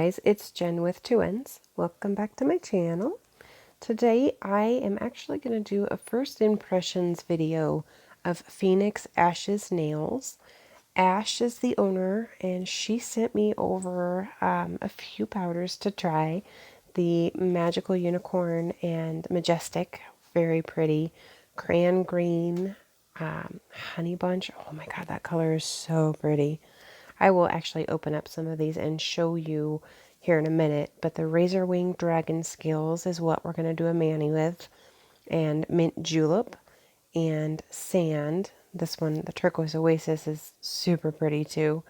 guys, it's Jen with two N's. Welcome back to my channel. Today I am actually going to do a first impressions video of Phoenix Ash's nails. Ash is the owner and she sent me over a few powders to try. The Magical Unicorn and Majestic, very pretty. Crayon Green, Honey Bunch. Oh my god, that color is so pretty. I will actually open up some of these and show you here in a minute, but the Razorwing Dragon Skills is what we're going to do a mani with, and Mint Julep and Sand. This one, the Turquoise Oasis, is super pretty too,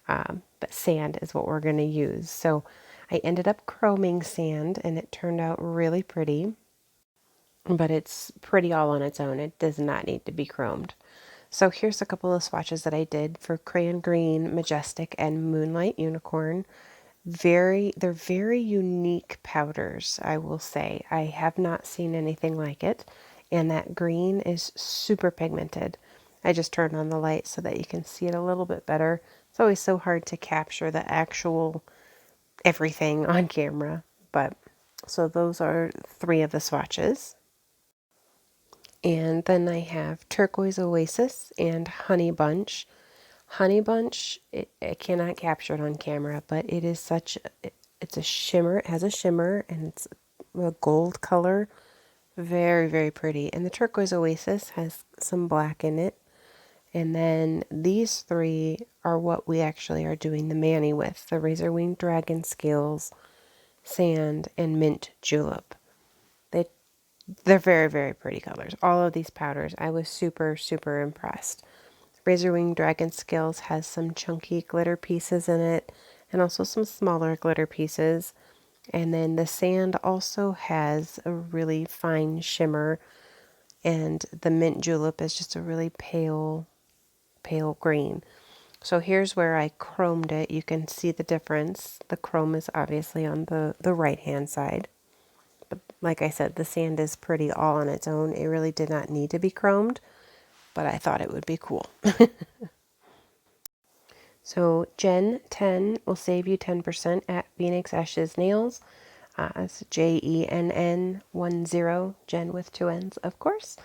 but Sand is what we're going to use. So I ended up chroming Sand and it turned out really pretty, but it's pretty all on its own. It does not need to be chromed. So here's a couple of swatches that I did for Crayon Green, Majestic, and Moonlight Unicorn. They're very unique powders, I will say. I have not seen anything like it. And that green is super pigmented. I just turned on the light so that you can see it a little bit better. It's always so hard to capture the actual everything on camera. But so those are three of the swatches. And then I have Turquoise Oasis and Honey Bunch. Honey Bunch, I cannot capture it on camera, but it is it's a shimmer. It has a shimmer and it's a gold color. Very, very pretty. And the Turquoise Oasis has some black in it. And then these three are what we actually are doing the mani with. The Razorwing Dragon Scales, Sand, and Mint Julep. They're very, very pretty colors. All of these powders, I was super, super impressed. Razorwing Dragon Skills has some chunky glitter pieces in it and also some smaller glitter pieces. And then the Sand also has a really fine shimmer, and the Mint Julep is just a really pale green. So here's where I chromed it. You can see the difference. The chrome is obviously on the right hand side. But like I said, the Sand is pretty all on its own. It really did not need to be chromed, but I thought it would be cool. So Jenn 10 will save you 10% at Phoenix Ash's Nails. It's JENN10, Jenn with two N's, of course.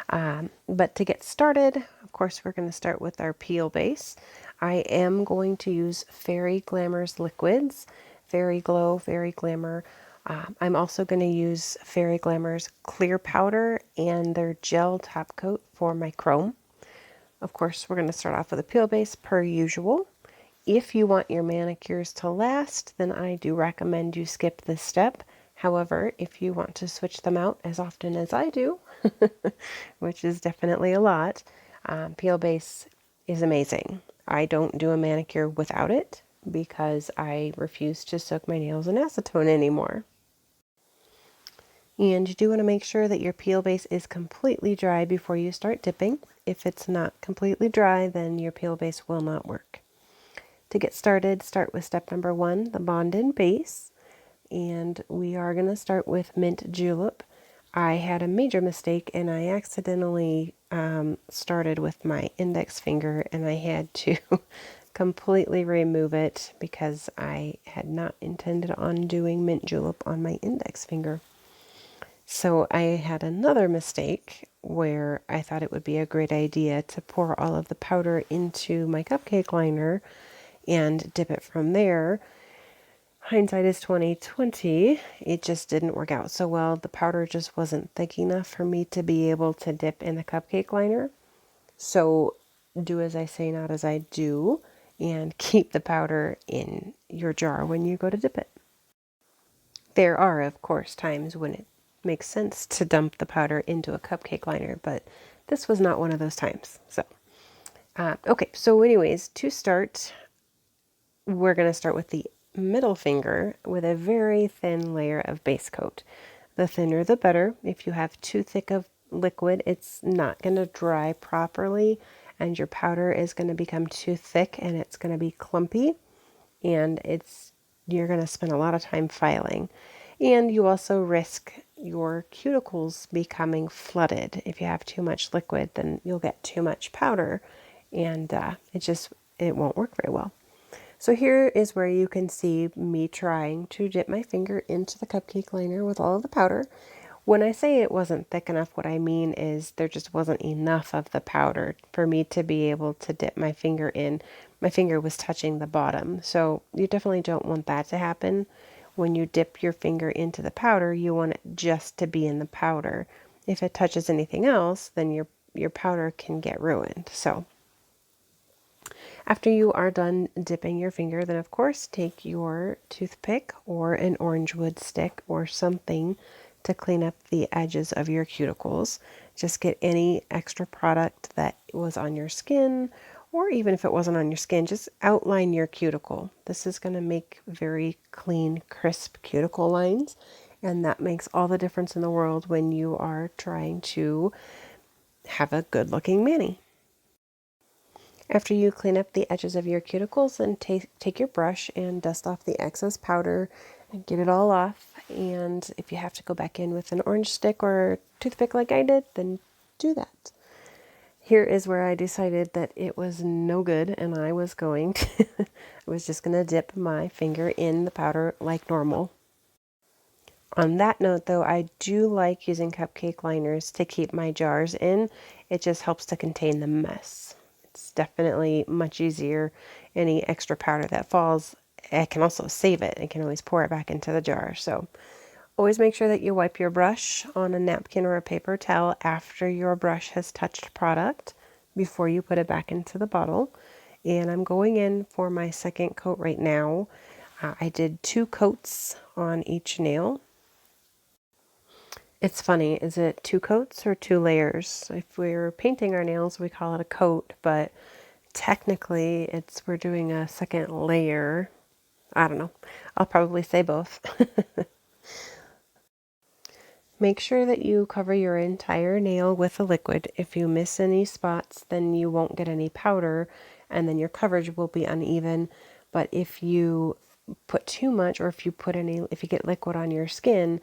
But to get started, of course, we're going to start with our peel base. I am going to use Fairy Glamor's liquids, Fairy Glow, Fairy Glamour. I'm also going to use Fairy Glamor's clear powder and their gel top coat for my chrome. Of course, we're going to start off with a peel base per usual. If you want your manicures to last, then I do recommend you skip this step. However, if you want to switch them out as often as I do, which is definitely a lot, peel base is amazing. I don't do a manicure without it because I refuse to soak my nails in acetone anymore. And you do want to make sure that your peel base is completely dry before you start dipping. If it's not completely dry, then your peel base will not work. To get started, start with step number 1, the bond-in base. And we are going to start with Mint Julep. I had a major mistake and I accidentally started with my index finger and I had to completely remove it because I had not intended on doing Mint Julep on my index finger. So I had another mistake where I thought it would be a great idea to pour all of the powder into my cupcake liner and dip it from there. Hindsight is 20/20. It just didn't work out so well. The powder just wasn't thick enough for me to be able to dip in the cupcake liner. So do as I say, not as I do, and keep the powder in your jar when you go to dip it. There are, of course, times when it makes sense to dump the powder into a cupcake liner, but this was not one of those times. So, okay, so anyways, to start, we're going to start with the middle finger with a very thin layer of base coat. The thinner the better. If you have too thick of liquid, it's not going to dry properly and your powder is going to become too thick and it's going to be clumpy and you're going to spend a lot of time filing. And you also risk your cuticles becoming flooded. If you have too much liquid, then you'll get too much powder and it won't work very well. So here is where you can see me trying to dip my finger into the cupcake liner with all of the powder. When I say it wasn't thick enough, what I mean is there just wasn't enough of the powder for me to be able to dip my finger in. My finger was touching the bottom, so you definitely don't want that to happen. When you dip your finger into the powder, you want it just to be in the powder. If it touches anything else, then your powder can get ruined. So after you are done dipping your finger, then of course take your toothpick or an orange wood stick or something to clean up the edges of your cuticles. Just get any extra product that was on your skin, or even if it wasn't on your skin, just outline your cuticle. This is going to make very clean, crisp cuticle lines, and that makes all the difference in the world when you are trying to have a good looking mani. After you clean up the edges of your cuticles, then take your brush and dust off the excess powder and get it all off. And if you have to go back in with an orange stick or toothpick like I did, then do that. Here is where I decided that it was no good and I was going to, I was just going to dip my finger in the powder like normal. On that note, though, I do like using cupcake liners to keep my jars in. It just helps to contain the mess. It's definitely much easier. Any extra powder that falls, I can also save it. I can always pour it back into the jar. So always make sure that you wipe your brush on a napkin or a paper towel after your brush has touched product before you put it back into the bottle. And I'm going in for my second coat right now. I did 2 coats on each nail. It's funny, is it 2 coats or 2 layers? If we're painting our nails, we call it a coat, but technically we're doing a second layer. I don't know. I'll probably say both. Make sure that you cover your entire nail with a liquid. If you miss any spots, then you won't get any powder, and then your coverage will be uneven. But if you put too much, or if you get liquid on your skin,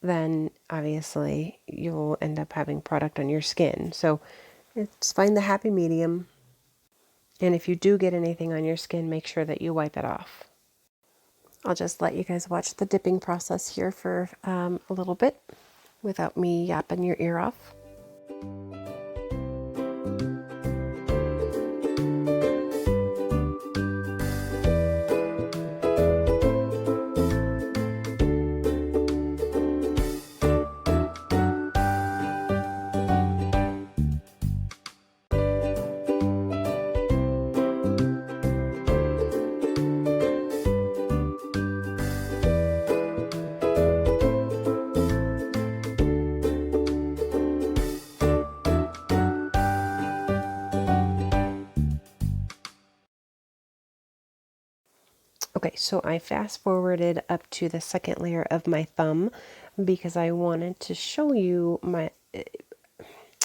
then obviously you'll end up having product on your skin. So just find the happy medium. And if you do get anything on your skin, make sure that you wipe it off. I'll just let you guys watch the dipping process here for a little bit without me yapping your ear off. Okay, so I fast forwarded up to the second layer of my thumb because I wanted to show you my...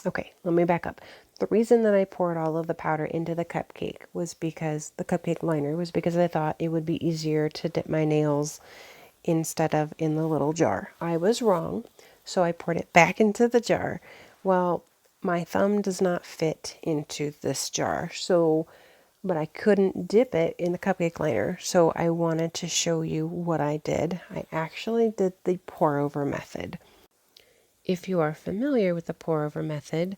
Okay, let me back up. The reason that I poured all of the powder into the cupcake was because the cupcake liner was because I thought it would be easier to dip my nails instead of in the little jar. I was wrong, so I poured it back into the jar. Well, my thumb does not fit into this jar, but I couldn't dip it in the cupcake liner, so I wanted to show you what I did. I actually did the pour over method. If you are familiar with the pour over method,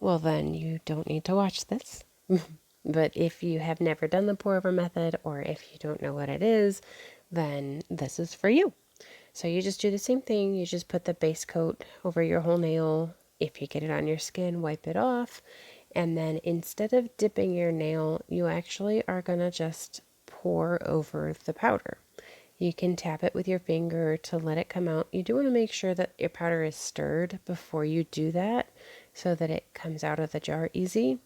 well then you don't need to watch this. But if you have never done the pour over method, or if you don't know what it is, then this is for you. So you just do the same thing. You just put the base coat over your whole nail. If you get it on your skin, wipe it off. And then instead of dipping your nail, you actually are going to just pour over the powder. You can tap it with your finger to let it come out. You do want to make sure that your powder is stirred before you do that so that it comes out of the jar easy.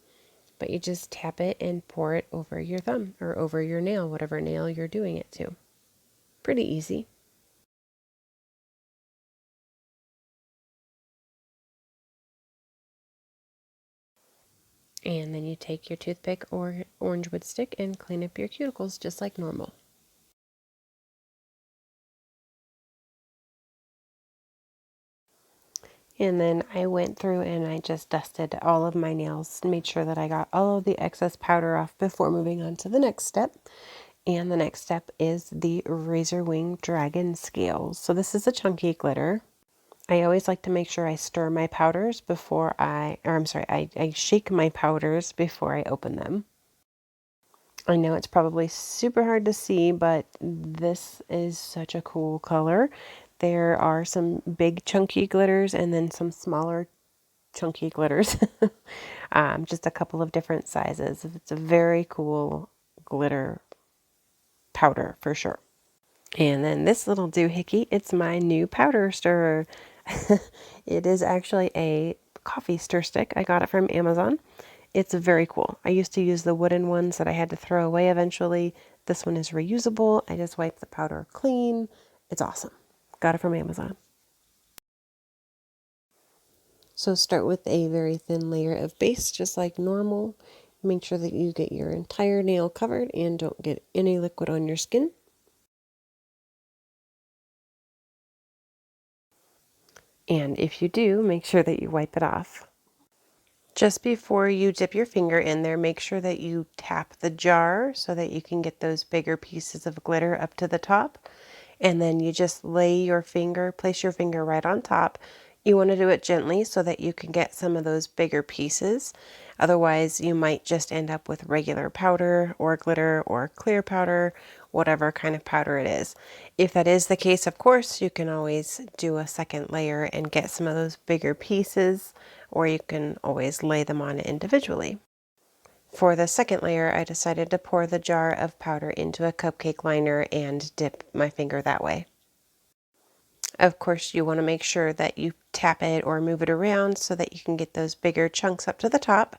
But you just tap it and pour it over your thumb or over your nail, whatever nail you're doing it to. Pretty easy. And then you take your toothpick or orange wood stick and clean up your cuticles just like normal. And then I went through and I just dusted all of my nails, made sure that I got all of the excess powder off before moving on to the next step. And the next step is the Razorwing Dragon Scales. So this is a chunky glitter. I always like to make sure I stir my powders before I shake my powders before I open them. I know it's probably super hard to see, but this is such a cool color. There are some big chunky glitters and then some smaller chunky glitters. Just a couple of different sizes. It's a very cool glitter powder for sure. And then this little doohickey, it's my new powder stirrer. It is actually a coffee stir stick. I got it from Amazon. It's very cool. I used to use the wooden ones that I had to throw away eventually. This one is reusable. I just wipe the powder clean. It's awesome. Got it from Amazon. So start with a very thin layer of base, just like normal. Make sure that you get your entire nail covered and don't get any liquid on your skin. And if you do, make sure that you wipe it off. Just before you dip your finger in there, make sure that you tap the jar so that you can get those bigger pieces of glitter up to the top. And then you just place your finger right on top. You want to do it gently so that you can get some of those bigger pieces. Otherwise, you might just end up with regular powder or glitter or clear powder, whatever kind of powder it is. If that is the case, of course, you can always do a second layer and get some of those bigger pieces, or you can always lay them on individually. For the second layer, I decided to pour the jar of powder into a cupcake liner and dip my finger that way. Of course, you want to make sure that you tap it or move it around so that you can get those bigger chunks up to the top.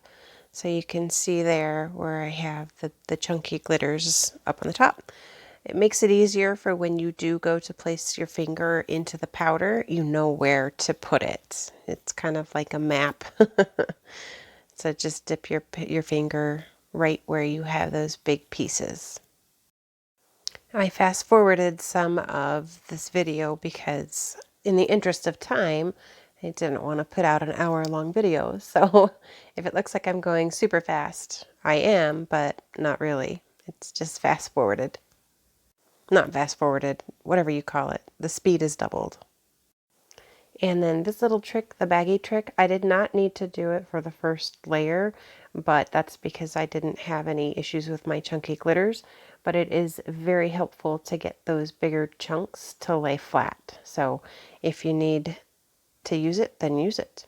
So you can see there where I have the chunky glitters up on the top. It makes it easier for when you do go to place your finger into the powder, you know where to put it. It's kind of like a map. So just dip your finger right where you have those big pieces. I fast forwarded some of this video because in the interest of time, I didn't want to put out an hour-long video. So if it looks like I'm going super fast, I am, but not really. It's just fast forwarded. Not fast forwarded, whatever you call it. The speed is doubled. And then this little trick, the baggy trick, I did not need to do it for the first layer, but that's because I didn't have any issues with my chunky glitters. But it is very helpful to get those bigger chunks to lay flat. So if you need to use it, then use it.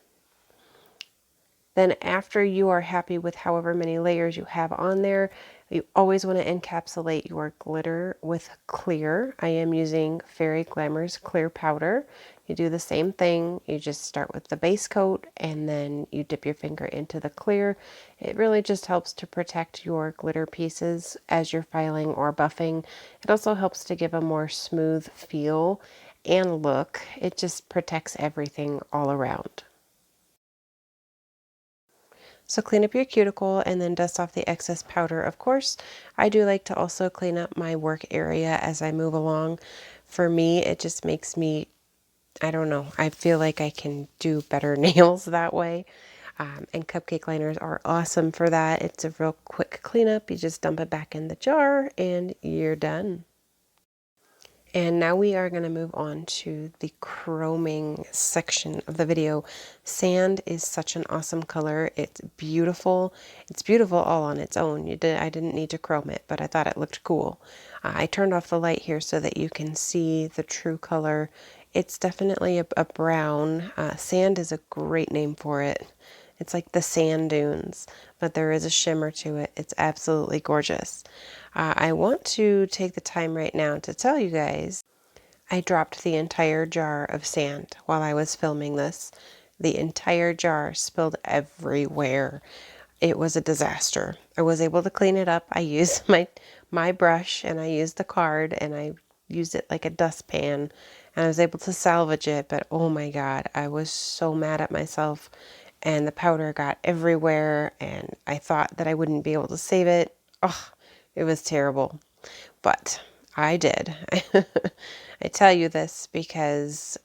Then after you are happy with however many layers you have on there, you always want to encapsulate your glitter with clear. I am using Fairy Glamor's clear powder. You do the same thing. You just start with the base coat and then you dip your finger into the clear. It really just helps to protect your glitter pieces as you're filing or buffing. It also helps to give a more smooth feel and look. It just protects everything all around. So clean up your cuticle and then dust off the excess powder, of course. I do like to also clean up my work area as I move along. For me, it just makes me, I don't know, I feel like I can do better nails that way. And cupcake liners are awesome for that. It's a real quick cleanup. You just dump it back in the jar and you're done. And now we are going to move on to the chroming section of the video. Sand is such an awesome color. It's beautiful. It's beautiful all on its own. I didn't need to chrome it, but I thought it looked cool. I turned off the light here so that you can see the true color. It's definitely a brown. Sand is a great name for it. It's like the sand dunes, but there is a shimmer to it. It's absolutely gorgeous. I want to take the time right now to tell you guys I dropped the entire jar of sand while I was filming this. The entire jar spilled everywhere. It was a disaster. I was able to clean it up. I used my brush and I used the card and I used it like a dustpan and I was able to salvage it, but oh my God, I was so mad at myself and the powder got everywhere and I thought that I wouldn't be able to save it. Oh, it was terrible, but I did. I tell you this because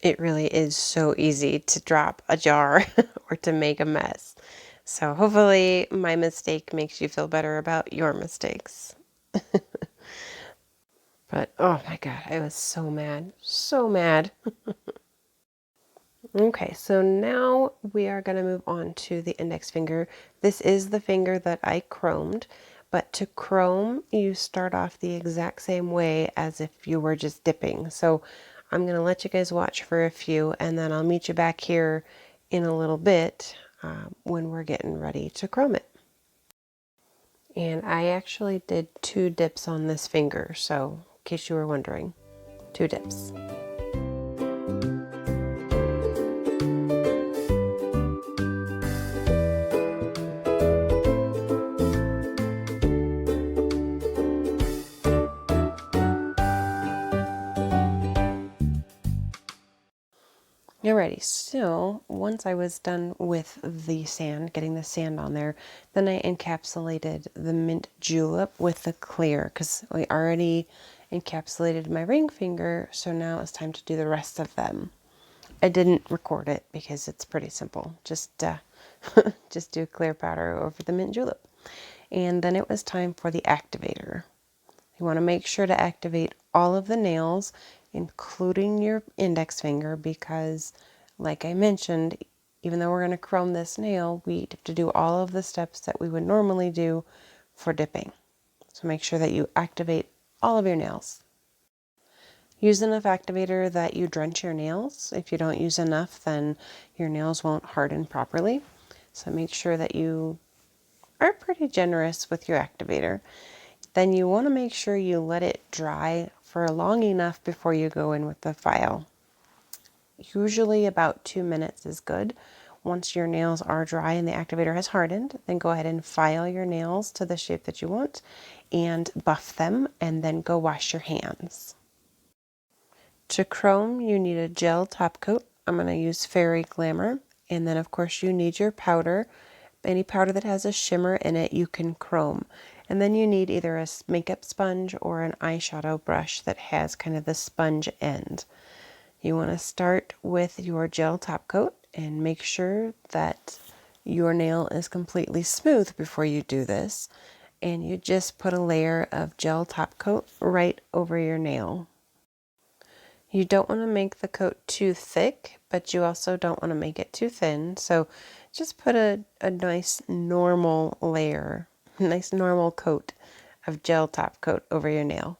it really is so easy to drop a jar or to make a mess. So hopefully my mistake makes you feel better about your mistakes. But oh my God, I was so mad, so mad. Okay, so now we are going to move on to the index finger. This is the finger that I chromed, but to chrome, you start off the exact same way as if you were just dipping. So I'm going to let you guys watch for a few, and then I'll meet you back here in a little bit when we're getting ready to chrome it. And I actually did 2 dips on this finger, so in case you were wondering, 2 dips. Alrighty, so once I was done with the sand, getting the sand on there, then I encapsulated the mint julep with the clear because we already encapsulated my ring finger, so now it's time to do the rest of them. I didn't record it because it's pretty simple. Just do clear powder over the mint julep. And then it was time for the activator. You want to make sure to activate all of the nails, including your index finger, because like I mentioned, even though we're going to chrome this nail, we have to do all of the steps that we would normally do for dipping. So make sure that you activate all of your nails. Use enough activator that you drench your nails. If you don't use enough, then your nails won't harden properly. So make sure that you are pretty generous with your activator. Then you want to make sure you let it dry for long enough before you go in with the file. Usually about 2 minutes is good. Once your nails are dry and the activator has hardened, then go ahead and file your nails to the shape that you want and buff them, and then go wash your hands. To chrome, you need a gel top coat. I'm going to use Fairy Glamor. And then of course you need your powder. Any powder that has a shimmer in it, you can chrome. And then you need either a makeup sponge or an eyeshadow brush that has kind of the sponge end. You want to start with your gel top coat and make sure that your nail is completely smooth before you do this. And you just put a layer of gel top coat right over your nail. You don't want to make the coat too thick, but you also don't want to make it too thin. So just put a nice normal layer, nice normal coat of gel top coat over your nail.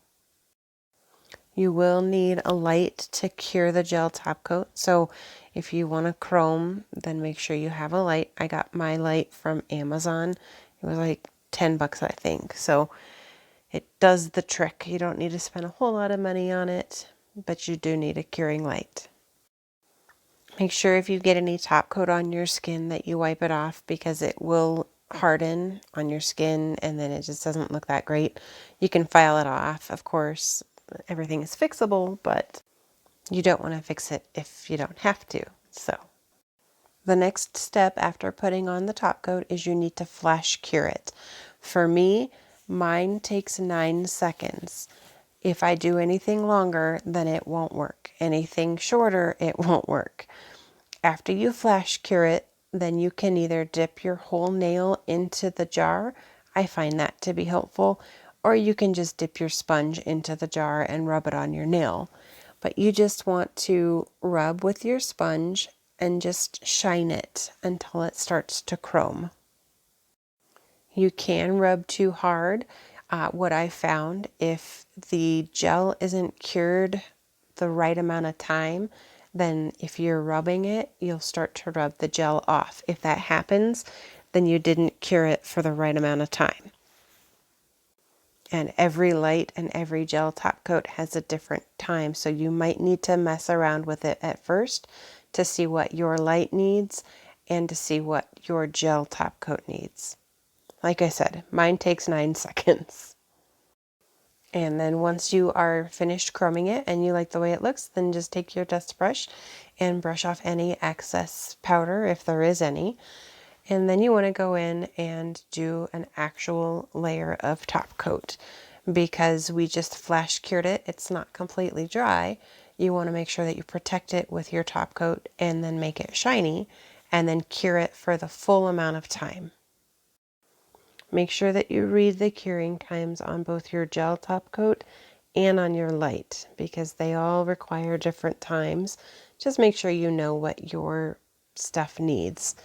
You will need a light to cure the gel top coat. So if you want to chrome, then make sure you have a light. I got my light from Amazon. It was like 10 bucks, I think. So it does the trick. You don't need to spend a whole lot of money on it, but you do need a curing light. Make sure if you get any top coat on your skin that you wipe it off, because it will harden on your skin and then it just doesn't look that great. You can file it off, of course. Everything is fixable, but you don't want to fix it if you don't have to. So the next step after putting on the top coat is you need to flash cure it. For me, mine takes 9 seconds. If I do anything longer, then it won't work. Anything shorter, it won't work. After you flash cure it, then you can either dip your whole nail into the jar. I find that to be helpful. Or you can just dip your sponge into the jar and rub it on your nail. But you just want to rub with your sponge and just shine it until it starts to chrome. You can rub too hard. What I found, if the gel isn't cured the right amount of time, then if you're rubbing it, you'll start to rub the gel off. If that happens, then you didn't cure it for the right amount of time. And every light and every gel top coat has a different time, so you might need to mess around with it at first to see what your light needs and to see what your gel top coat needs. Like I said, mine takes 9 seconds. And then once you are finished chroming it and you like the way it looks, then just take your dust brush and brush off any excess powder if there is any. And then you want to go in and do an actual layer of top coat. Because we just flash cured it, it's not completely dry. You want to make sure that you protect it with your top coat and then make it shiny. and then cure it for the full amount of time. Make sure that you read the curing times on both your gel top coat and on your light, because they all require different times. Just make sure you know what your stuff needs.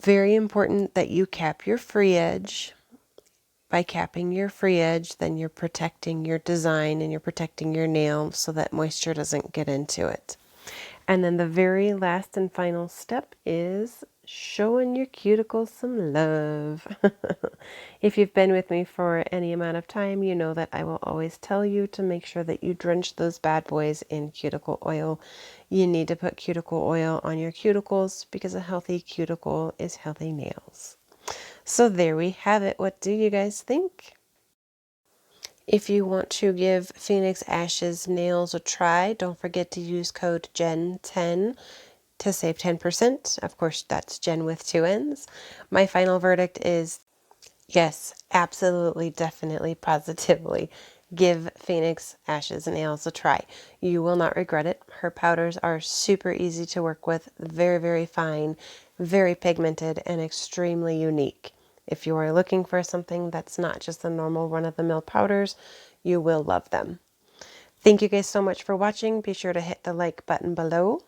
Very important that you cap your free edge. By capping your free edge, then you're protecting your design and you're protecting your nail so that moisture doesn't get into it. And then the very last and final step is showing your cuticles some love. If you've been with me for any amount of time, you know that I will always tell you to make sure that you drench those bad boys in cuticle oil. You need to put cuticle oil on your cuticles because a healthy cuticle is healthy nails. So there we have it. What do you guys think? If you want to give Phoenix Ashes nails a try, don't forget to use code JEN10 to save 10%. Of course, that's Jen with 2 N's. My final verdict is yes, absolutely, definitely, positively. Give Phoenix Ashes nails a try. You will not regret it. Her powders are super easy to work with, very, very fine, very pigmented, and extremely unique. If you are looking for something that's not just the normal run-of-the-mill powders, you will love them. Thank you guys so much for watching. Be sure to hit the like button below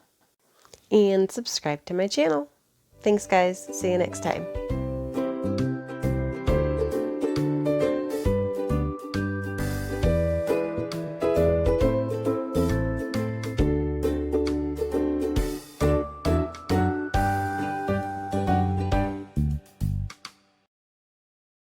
and subscribe to my channel. Thanks, guys. See you next time.